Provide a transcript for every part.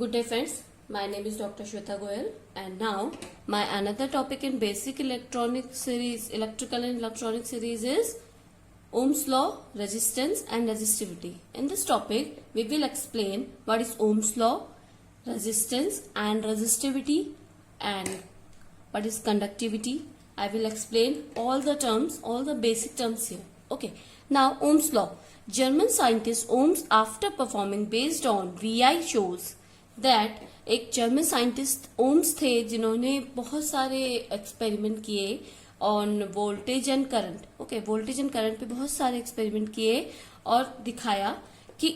Good day friends, my name is Dr. Shweta Goyal and now my another topic in basic electronic series, electrical and electronic series is Ohm's law, resistance and resistivity. In this topic, we will explain what is Ohm's law, resistance and resistivity and what is conductivity. I will explain all the terms, all the basic terms here. Okay, now Ohm's law. German scientist Ohms after performing based on VI shows that एक German scientist Ohms थे जिन्होंने बहुत सारे experiment किए on voltage and current. Okay, voltage and current पे बहुत सारे experiment किए और दिखाया कि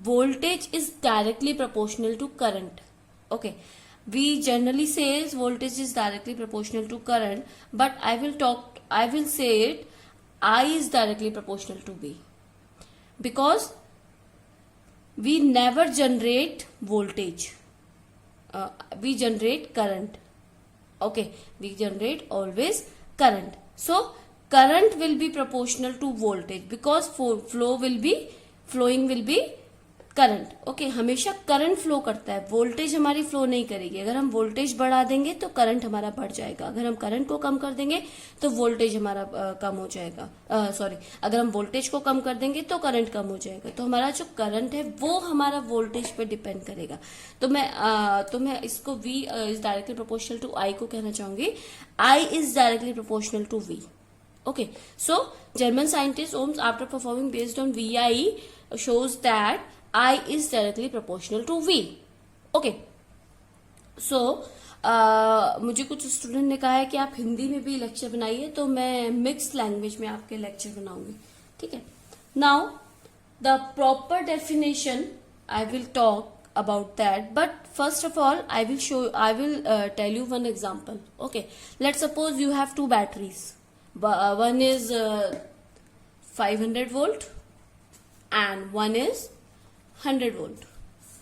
voltage is directly proportional to current. Okay, we generally says voltage is directly proportional to current, but I will say it I is directly proportional to V because we never generate voltage, we generate current. Okay, we generate always current, so current will be proportional to voltage because flowing will be current. Okay, हमेशा current flow करता है, voltage हमारी flow नहीं करेगी. अगर हम voltage बढ़ा देंगे तो करंट हमारा बढ़ जाएगा, अगर हम करंट को कम कर देंगे तो वोल्टेज हमारा कम हो जाएगा. अगर हम वोल्टेज को कम कर देंगे तो करंट कम हो जाएगा. तो हमारा जो करंट है वो हमारा वोल्टेज पे डिपेंड करेगा. तो मैं इसको V is directly proportional to I को कहना चाहूंगी. I is directly proportional to V. Okay, so German scientist Ohms after performing based on VI shows that I is directly proportional to V. Okay, so मुझे कुछ student ने कहा है कि आप हिंदी में भी लेक्चर बनाइए, तो मैं मिक्स्ड लैंग्वेज में आपके लेक्चर बनाऊंगी. ठीक है. Now the proper definition I will talk about that, but first of all I will tell you one example. Okay, let's suppose you have two batteries. One is 500 volt and one is 100 volt.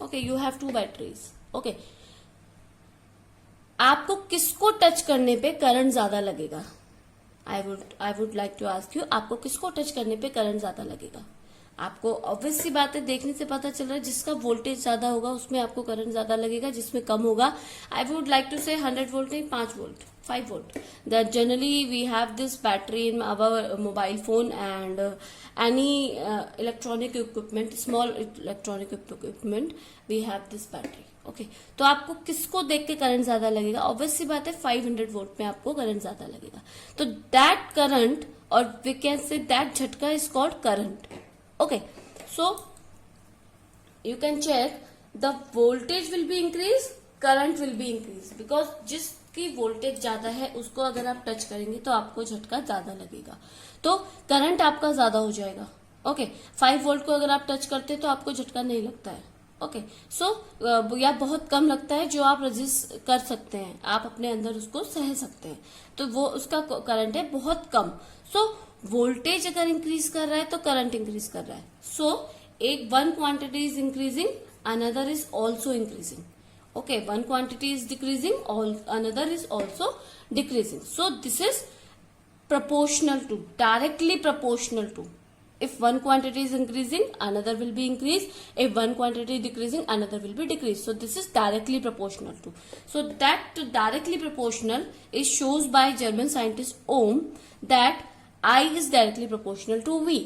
Okay, you have two batteries. Okay, आपको किसको touch करने पे current ज्यादा लगेगा? I would like to ask you, आपको किसको touch करने पे करंट ज्यादा लगेगा? आपको ऑब्वियस सी बात है, देखने से पता चल रहा है जिसका वोल्टेज ज्यादा होगा उसमें आपको करंट ज्यादा लगेगा, जिसमें कम होगा. आई वुड लाइक टू से 100 वोल्ट नहीं, 5 volt, 5 volt. That generally we have this battery in our mobile phone and any electronic equipment, small electronic equipment, we have this battery. Okay, तो आपको किसको देख के करंट ज्यादा लगेगा? ऑब्वियस सी बात है 500 वोल्ट में आपको करंट ज्यादा लगेगा. तो दैट करंट, और वी कैन से दैट झटका is called current. Okay, so you can check the voltage will be increase, current will be increase because जिसकी वोल्टेज ज्यादा है उसको अगर आप टच करेंगे तो आपको झटका ज्यादा लगेगा, तो करंट आपका ज्यादा हो जाएगा. ओके, 5 वोल्ट को अगर आप टच करते तो आपको झटका नहीं लगता है. ओके, सो या बहुत कम लगता है जो आप रजिस्ट कर सकते हैं, आप अपने अंदर उसको सह सकते हैं, तो वो उसका करंट है बहुत कम. सो वोल्टेज अगर इंक्रीज कर रहा है तो करंट इंक्रीज कर रहा है. सो एक one quantity is increasing, another is also increasing. Okay, one quantity is decreasing, another is also decreasing. So this is proportional to, directly proportional to. If one quantity is increasing, another will be increased. If one quantity is decreasing, another will be decreased. So this is directly proportional to. So that directly proportional is shows by German scientist Ohm that I is directly proportional to V.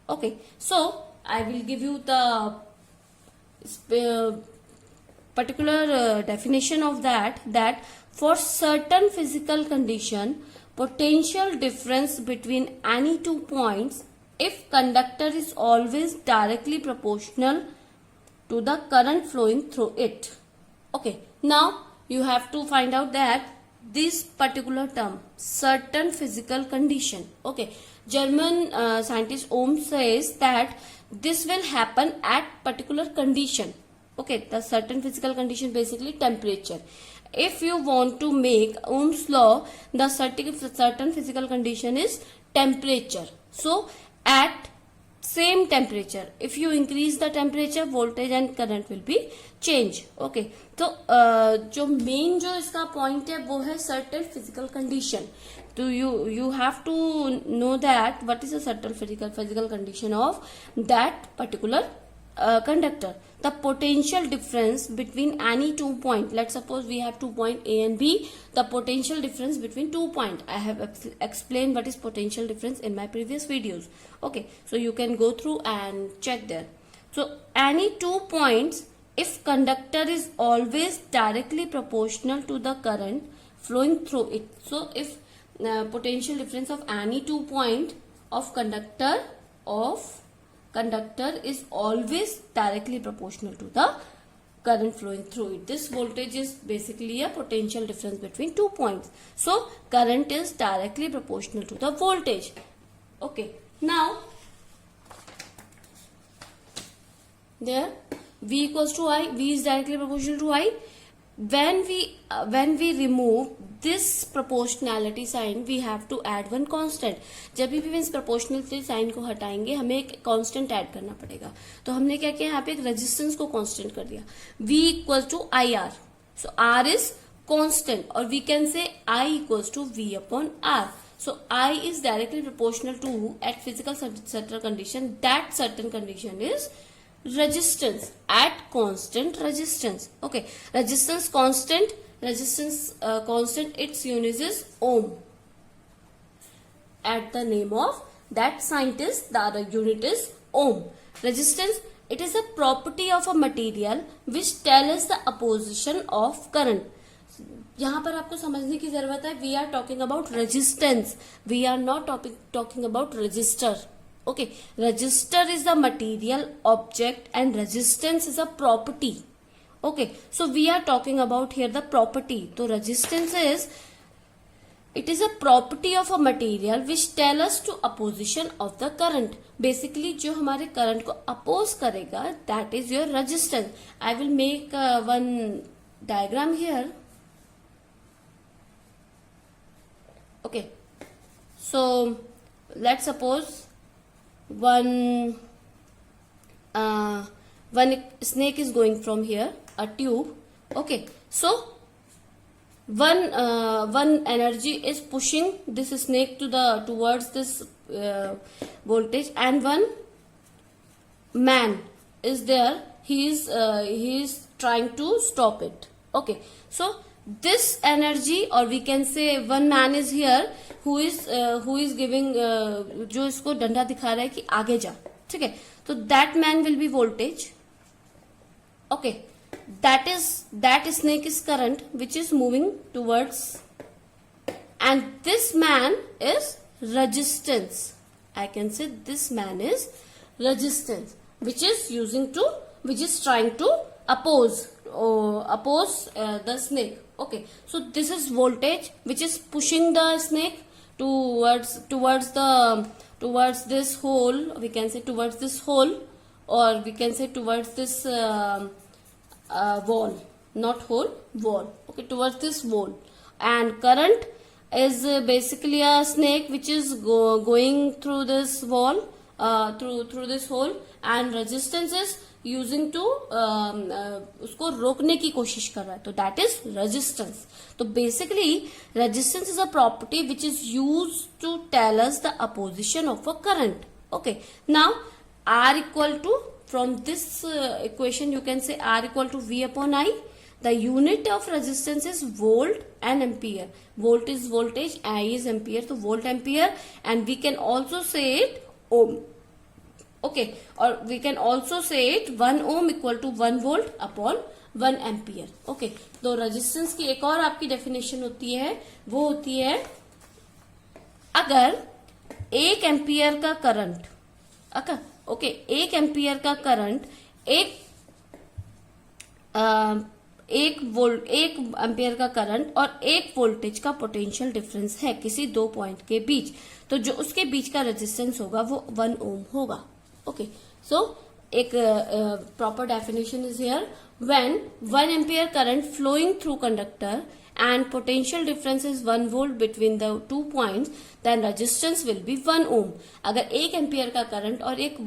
Okay, so I will give you the particular definition of that for certain physical condition, potential difference between any two points, if conductor is always directly proportional to the current flowing through it. Okay, now you have to find out that this particular term, certain physical condition. Okay, German scientist Ohm says that this will happen at particular condition. Okay, the certain physical condition basically temperature. If you want to make Ohm's law, the certain physical condition is temperature. So at same temperature, if you increase the temperature, voltage and current will be change. Okay, तो जो main जो इसका point है वो है certain physical condition. तो you have to know that what is a certain physical condition of that particular conductor, the potential difference between any 2 point, let's suppose we have 2 point A and B, the potential difference between 2 point, I have explained what is potential difference in my previous videos. Okay, so you can go through and check there. So any 2 points, if conductor is always directly proportional to the current flowing through it. So if potential difference of any 2 point of conductor is always directly proportional to the current flowing through it. This voltage is basically a potential difference between 2 points. So current is directly proportional to the voltage. Okay, now there V equals to I, V is directly proportional to I. When we remove this proportionality sign, we have to add one constant. जब भी इस proportionality sign को हटाएंगे, हमें एक constant add करना पड़ेगा. तो हमने क्या किया, यहाँ पे एक resistance को constant कर दिया. V equals to IR. So R is constant, or we can say I equals to V upon R. So I is directly proportional to, at physical certain condition, that certain condition is resistance at constant resistance. Okay, resistance constant, its unit is ohm. At the name of that scientist, the other unit is ohm. Resistance, it is a property of a material which tells us the opposition of current. यहाँ पर आपको समझने की जरूरत है, we are talking about resistance, we are not talking about resistor. Okay, resistor is the material object and resistance is a property. Okay, so we are talking about here the property. So resistance is, it is a property of a material which tell us to opposition of the current. Basically जो हमारे current को oppose करेगा, that is your resistance. I will make one diagram here. Okay, so let's suppose one snake is going from here, a tube. Okay, so one energy is pushing this snake towards this voltage, and one man is there, he is trying to stop it. Okay, so this energy, or we can say one man is here who is giving जो इसको डंडा दिखा रहा है कि आगे जा, ठीक है, तो that man will be voltage. Okay, that snake is current which is moving towards, and this man is resistance. I can say this man is resistance which is trying to oppose the snake. Okay, so this is voltage which is pushing the snake towards this hole. We can say towards this hole, or we can say towards this wall, not hole, wall. Okay, towards this wall. And current is basically a snake which is going through this wall, through this hole, and resistance is using to उसको रोकने की कोशिश कर रहा है, तो that is resistance. तो basically resistance is a property which is used to tell us the opposition of a current. Okay, now R equal to, from this equation you can say R equal to V upon I. The unit of resistance is volt and ampere. Volt is voltage, I is ampere, so volt ampere, and we can also say it ohm. Okay, or we can also say it 1 ohm equal to 1 volt upon 1 ampere. Okay, तो resistance की एक और आपकी definition होती है, वो होती है अगर 1 एम्पियर का करंट, ओके, 1 एम्पियर का करंट एक एम्पियर का करंट और 1 वोल्टेज का पोटेंशियल डिफरेंस है किसी 2 पॉइंट के बीच, तो जो उसके बीच का रेजिस्टेंस होगा वो 1 ओम होगा. Okay, so एक proper definition is here. When 1 ampere current flowing through conductor and potential difference is 1 volt between the 2 points, then resistance will be 1 ohm. अगर 1 एम्पियर का करंट और एक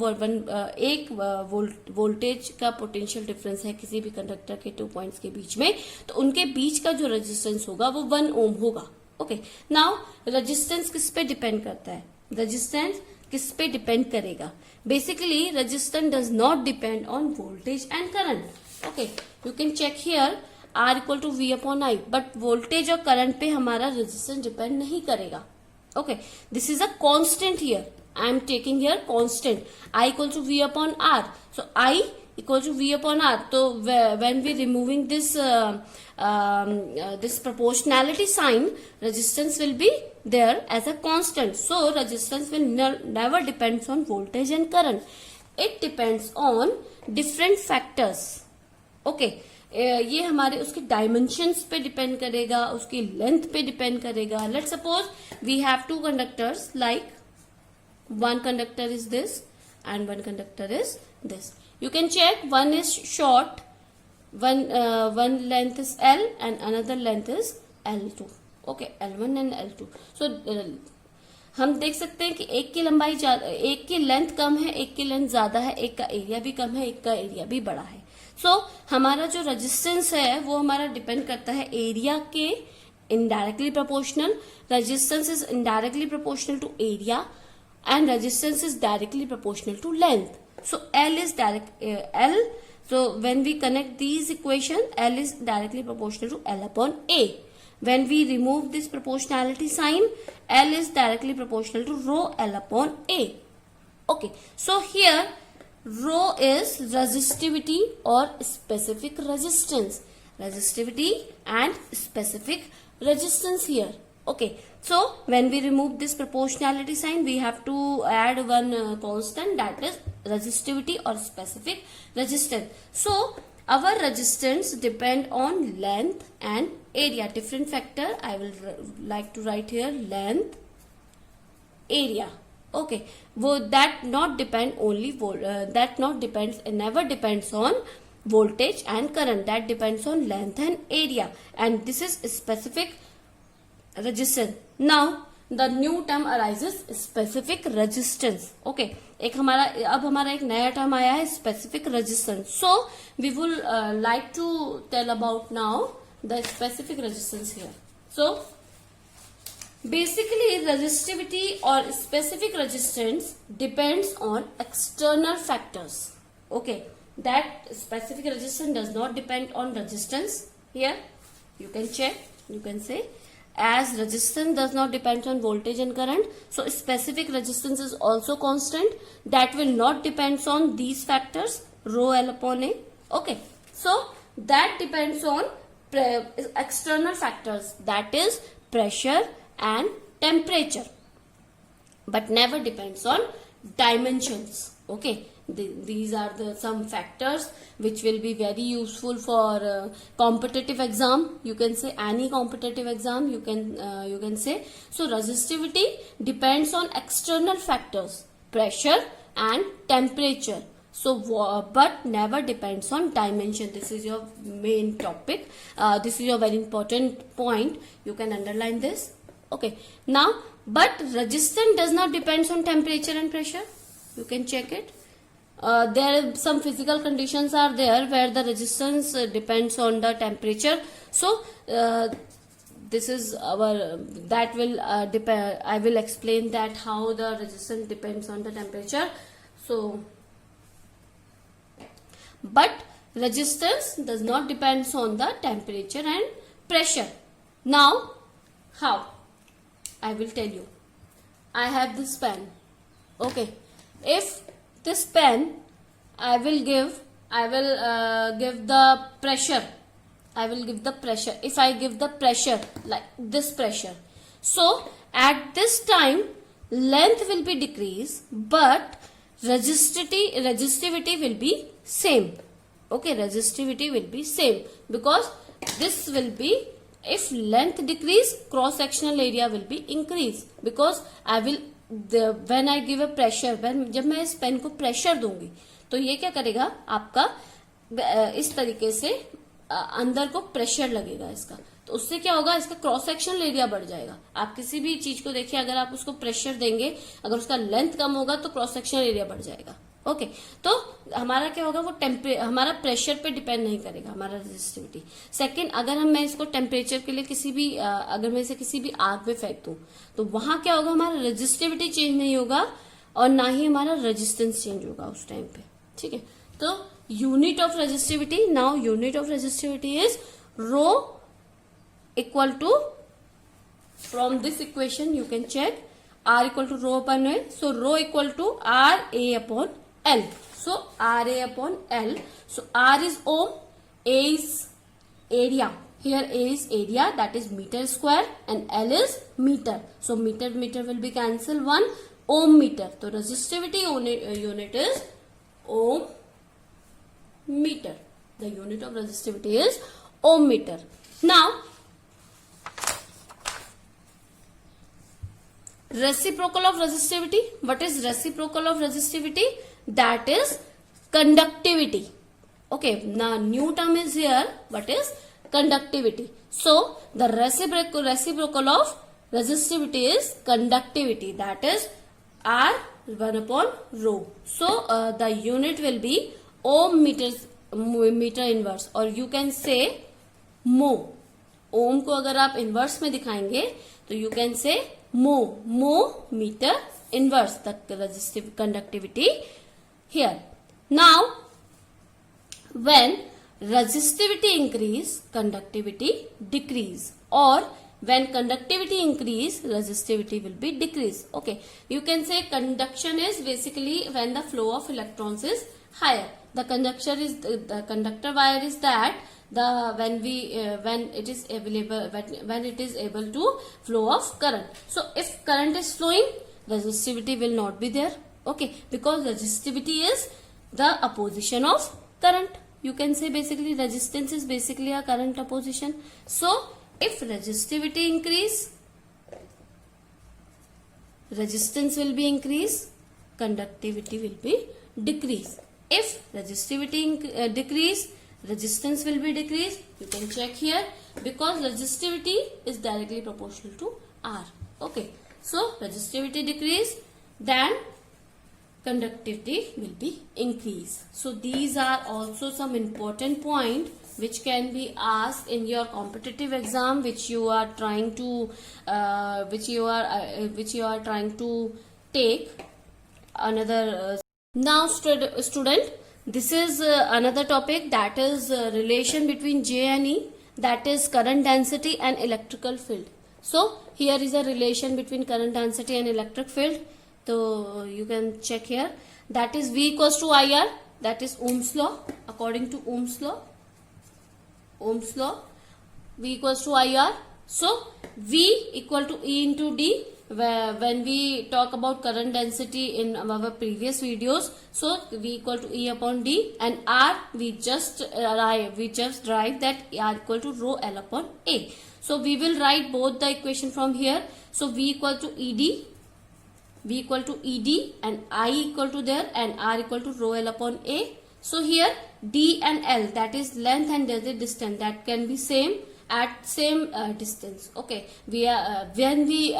वोल्टेज का पोटेंशियल डिफरेंस है किसी भी कंडक्टर के 2 पॉइंट्स के बीच में, तो उनके बीच का जो रेजिस्टेंस होगा वो 1 ओम होगा. ओके, नाउ रेजिस्टेंस किस पे डिपेंड करता है? रेजिस्टेंस किस पे डिपेंड करेगा? Basically resistance does not depend on voltage and current. Okay, you can check here R equal to V upon I, but voltage और करंट पे हमारा रेजिस्टेंस डिपेंड नहीं करेगा. Okay, this is a constant here. I am taking here constant I equal to V upon R. So I equal to V upon R. So when we removing this this proportionality sign, resistance will be there as a constant. So resistance will never depends on voltage and current. It depends on different factors. Okay. ये हमारे उसके dimensions पे depend करेगा, उसकी length पे depend करेगा. Let's suppose we have two conductors, like one conductor is this and one conductor is this. You can check, one is short, one length is L and another length is L2. Okay, L1 and L2. So हम देख सकते हैं कि एक की लंबाई एक की लेंथ कम है, एक की लेंथ ज्यादा है, एक का एरिया भी कम है, एक का एरिया भी बड़ा है. सो हमारा जो रेजिस्टेंस है वो हमारा डिपेंड करता है एरिया के indirectly proportional. Resistance is indirectly proportional to area and resistance is directly proportional to length. So L is L. So when we connect these equations, L is directly proportional to L upon A. When we remove this proportionality sign, L is directly proportional to rho L upon A. Okay. So here rho is resistivity or specific resistance. Resistivity and specific resistance here. Okay. So when we remove this proportionality sign, we have to add one constant, that is resistivity or specific resistance. So our resistance depend on length and area. Different factor I will like to write here, length, area. Okay, वो that not depend only that not depends, never depends on voltage and current. That depends on length and area, and this is specific resistance. Now the new term arises, specific resistance. Okay, एक हमारा अब हमारा एक नया term आया है, specific resistance. So we will like to tell about now the specific resistance here. So basically resistivity or specific resistance depends on external factors. Okay, that specific resistance does not depend on resistance. Here you can check, you can say, as resistance does not depend on voltage and current, so specific resistance is also constant. That will not depends on these factors, rho L upon A. Okay, so that depends on external factors, that is pressure and temperature, but never depends on dimensions. Okay, these are the some factors which will be very useful for competitive exam. You can say any competitive exam, you can say. So resistivity depends on external factors, pressure and temperature. So but never depends on dimension. This is your main topic. This is your very important point. You can underline this. Okay, now but resistance does not depends on temperature and pressure. You can check it. There are some physical conditions are there where the resistance depends on the temperature. So this is our that will depend. I will explain that how the resistance depends on the temperature. So but resistance does not depends on the temperature and pressure. Now how? I will tell you. I have this pen. Okay, if this pen I will give the pressure. I will give the pressure. If I give the pressure like this pressure, so at this time length will be decreased, but resistivity will be same. Okay, resistivity will be same because this will be, if length decrease, cross sectional area will be increase because I will when I give a pressure, जब मैं इस pen को pressure दूंगी तो ये क्या करेगा, आपका इस तरीके से अंदर को प्रेशर लगेगा इसका, तो उससे क्या होगा, इसका क्रॉस सेक्शनल एरिया बढ़ जाएगा. आप किसी भी चीज को देखिए, अगर आप उसको प्रेशर देंगे, अगर उसका लेंथ कम होगा तो क्रॉस सेक्शनल एरिया बढ़ जाएगा. ओके, तो हमारा क्या होगा, वो हमारा प्रेशर पे डिपेंड नहीं करेगा हमारा रेजिस्टिविटी. सेकंड, अगर मैं इसको टेम्परेचर के लिए किसी भी अगर मैं इसे किसी भी आग में फेंक दूं तो वहां क्या होगा, हमारा रेजिस्टिविटी चेंज नहीं होगा, और ना ही हमारा रेजिस्टेंस चेंज होगा उस टाइम पे, ठीक है। तो unit of resistivity, now unit of resistivity is rho equal to, from this equation you can check R equal to rho upon A. So rho equal to RA upon L. So RA upon L. So R is ohm, A is area. Here A is area, that is meter square, and L is meter. So meter will be cancelled, 1 ohm meter. So resistivity unit is ohm meter. The unit of resistivity is ohm meter. Now reciprocal of resistivity. What is reciprocal of resistivity? That is conductivity. Okay, now new term is here. What is conductivity? So the reciprocal of resistivity is conductivity, that is R 1 upon rho. So the unit will be ohm meter inverse, or you can say mho. ओम को अगर आप inverse में दिखाएंगे तो you can say mho meter inverse, the resistive conductivity here. Now when resistivity increase, conductivity decrease, or when conductivity increase, resistivity will be decrease. Okay, you can say conduction is basically when the flow of electrons is higher. The conductor wire is that when it is available, when it is able to flow of current. So if current is flowing, resistivity will not be there. Okay, because resistivity is the opposition of current. You can say basically resistance is basically a current opposition. So if resistivity increase, resistance will be increase, conductivity will be decrease. If resistivity decrease, resistance will be decreased. You can check here, because resistivity is directly proportional to R. Okay, so resistivity decrease, then conductivity will be increased. So these are also some important point which can be asked in your competitive exam, which you are trying to trying to take another. Now student, this is another topic, that is relation between J and E, that is current density and electrical field. So here is a relation between current density and electric field. So you can check here, that is V equals to IR, that is Ohm's law. According to Ohm's law, V equals to IR. So V equal to E into D. When we talk about current density in our previous videos, so V equal to E upon D, and R we just derive that R equal to rho L upon A. So we will write both the equation from here. So V equal to ED and I equal to there, and R equal to rho L upon A. So here D and L, that is length and distance, that can be same at same distance. Okay, when we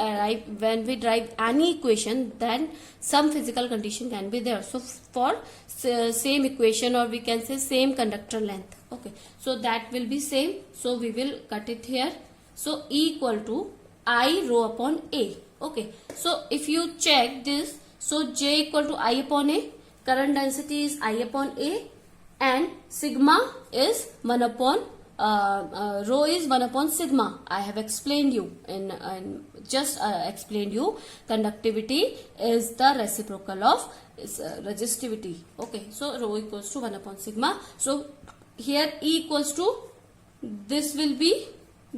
derive any equation, then some physical condition can be there. So for same equation, or we can say same conductor length. Okay, so that will be same. So we will cut it here. So E equal to I rho upon A. Okay, so if you check this, so J equal to I upon A, current density is I upon A, and sigma is 1 upon rho is 1 upon sigma. I have explained you explained you conductivity is the reciprocal of resistivity. Okay, so rho equals to 1 upon sigma. So here E equals to, this will be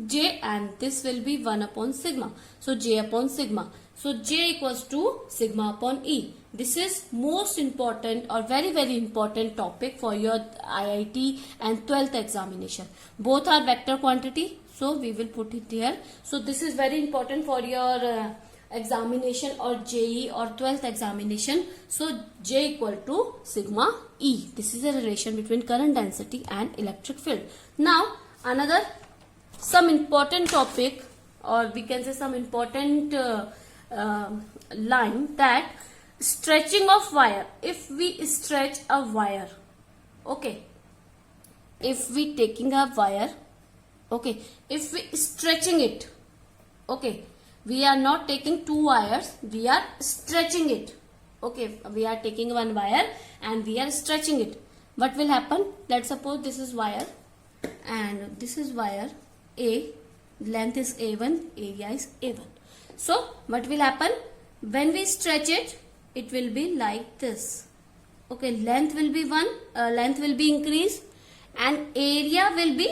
J and this will be 1 upon sigma. So J upon sigma. So J equals to sigma upon E. This is most important or very important topic for your IIT and 12th examination. Both are vector quantity. So we will put it here. So this is very important for your examination or JE or 12th examination. So J equal to sigma E. This is a relation between current density and electric field. Now another some important topic, or we can say some important line, that stretching of wire. If we stretch a wire, okay, if we taking a wire, okay, if we stretching it, okay, we are not taking two wires, we are stretching it. Okay, we are taking one wire and we are stretching it. What will happen? Let's suppose this is wire and this is wire A, length is A1, area is A1. So what will happen? When we stretch it, it will be like this. Okay, length will be increased and area will be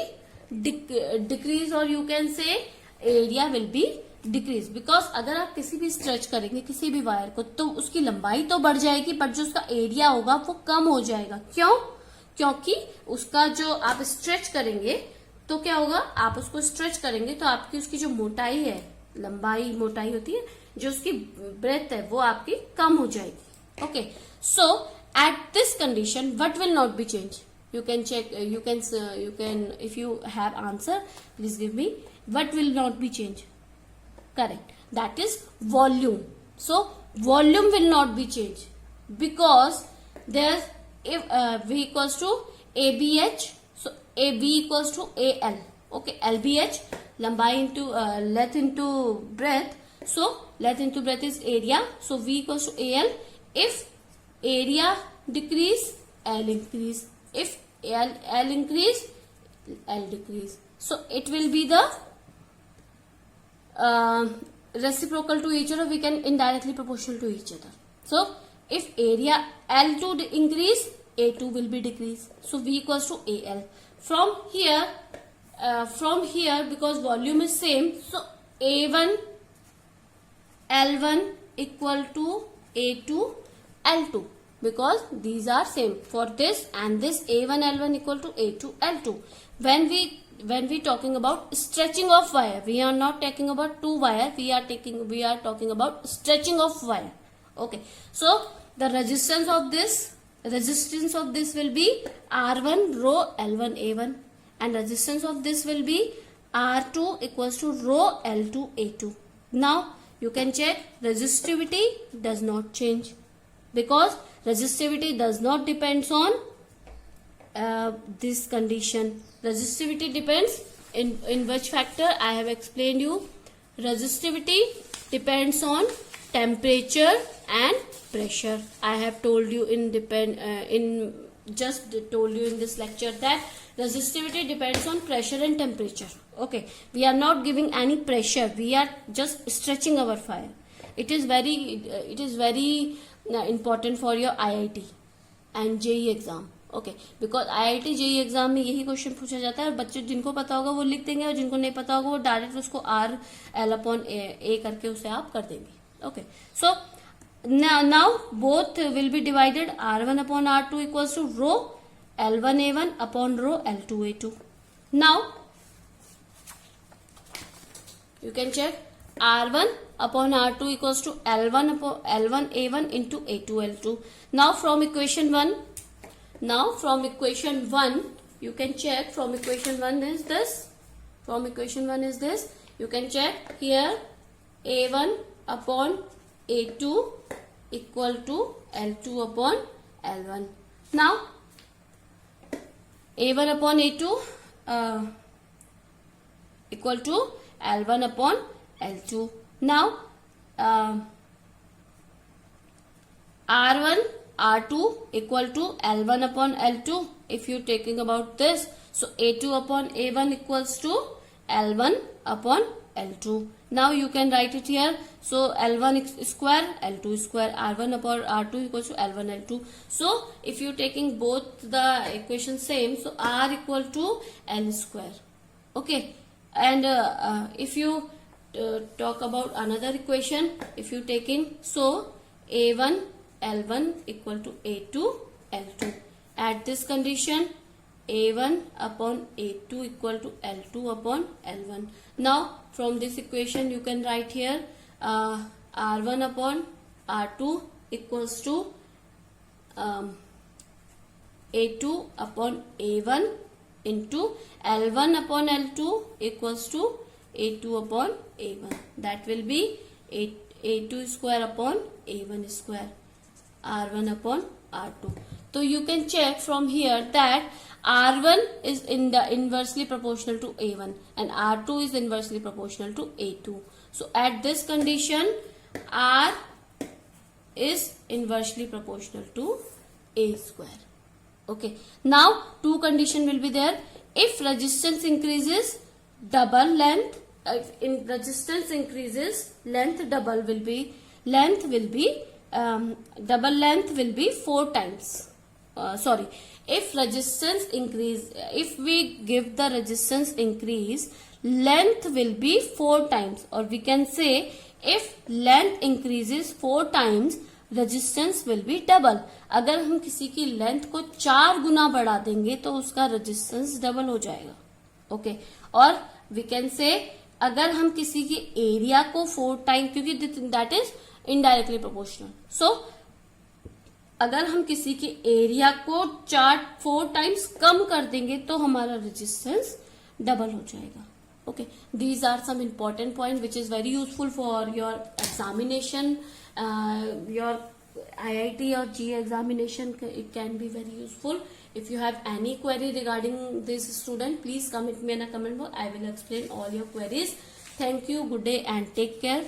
decrease, or you can say area will be decrease, because अगर आप किसी भी stretch करेंगे किसी भी wire को तो उसकी लंबाई तो बढ़ जाएगी बट जो उसका एरिया होगा वो कम हो जाएगा. क्यों? क्योंकि उसका जो आप स्ट्रेच करेंगे तो क्या होगा, आप उसको स्ट्रेच करेंगे तो आपकी उसकी जो मोटाई है, लंबाई मोटाई होती है, जो उसकी ब्रेथ है वो आपकी कम हो जाएगी. Okay, so at this condition what will not be change? You can check, you can if you have answer please give me. What will not be changed? Correct, that is volume. So volume will not be changed because there's if V equals to ABH, so AB equals to AL. Okay, LBH, लंबाई into length into breadth, so length into breadth is area, so V equals to AL. If area decrease, L increase. If L increase, L decrease. So it will be the reciprocal to each other. We can indirectly proportional to each other. So if area L2 increase, A2 will be decrease. So V equals to AL. From here because volume is same, so A1 L1 equal to A2 L2. Because these are same for this and this, A1 L1 equal to A2 L2. When we talking about stretching of wire, we are not talking about two wire, we are talking about stretching of wire. Okay, so the resistance of this will be R1 rho L1 A1 and resistance of this will be R2 equals to rho L2 A2. Now you can check, resistivity does not change because resistivity does not depends on this condition. Resistivity depends in which factor? I have explained you. Resistivity depends on temperature and pressure. I have told you in this lecture that resistivity depends on pressure and temperature. Okay, we are not giving any pressure, we are just stretching our fire. It is very important for your IIT and JEE exam. Okay, because IIT JEE exam में यही question पूछा जाता है और बच्चे जिनको पता होगा वो लिख देंगे और जिनको नहीं पता होगा वो डायरेक्ट उसको RL/A करके उसे आप कर देंगे. Okay, so now both will be divided. R1/R2 equals to rho L1A1 upon rho L2A2. Now you can check R1/R2 equals to L1A1 into A2L2. Now from equation 1 you can check. From equation 1 is this. You can check here A1/A2 equal to L2/L1. Now A1/A2 equal to L1/L2. Now R1/R2 equal to L1/L2. If you taking about this, so A2/A1 equals to L1/L2. Now you can write it here. So L1 square L2 square, R1/R2 equals to L1/L2. So if you taking both the equation same, so R equal to L square. Okay, and if you talk about another equation, if you taking, so A1 L1 equal to A2 L2. At this condition A1/A2 equal to L2/L1. Now from this equation you can write here R1/R2 equals to A2/A1 into L1/L2 equals to A2/A1. That will be A2 square upon A1 square, R1/R2. So you can check from here that R1 is inversely proportional to A1 and R2 is inversely proportional to A2. So at this condition R is inversely proportional to A square. Okay, now two condition will be there. If resistance increases, double length, in resistance increases, double length will be 4 times. If resistance increase, if we give the resistance increase, length will be 4 times, or we can say if length increases 4 times, resistance will be double. अगर हम किसी की length को 4 गुना बढ़ा देंगे तो उसका resistance double हो जाएगा. ओके, और वी कैन से अगर हम किसी की एरिया को 4 टाइम, क्योंकि दैट इज इनडायरेक्टली प्रोपोर्शनल, सो अगर हम किसी के एरिया को 4 टाइम्स कम कर देंगे तो हमारा रेजिस्टेंस डबल हो जाएगा. Okay, these are some important point which is very useful for your examination, your IIT or GE examination. It can be very useful. If you have any query regarding this student, please comment me in a comment box. I will explain all your queries. Thank you. Good day and take care.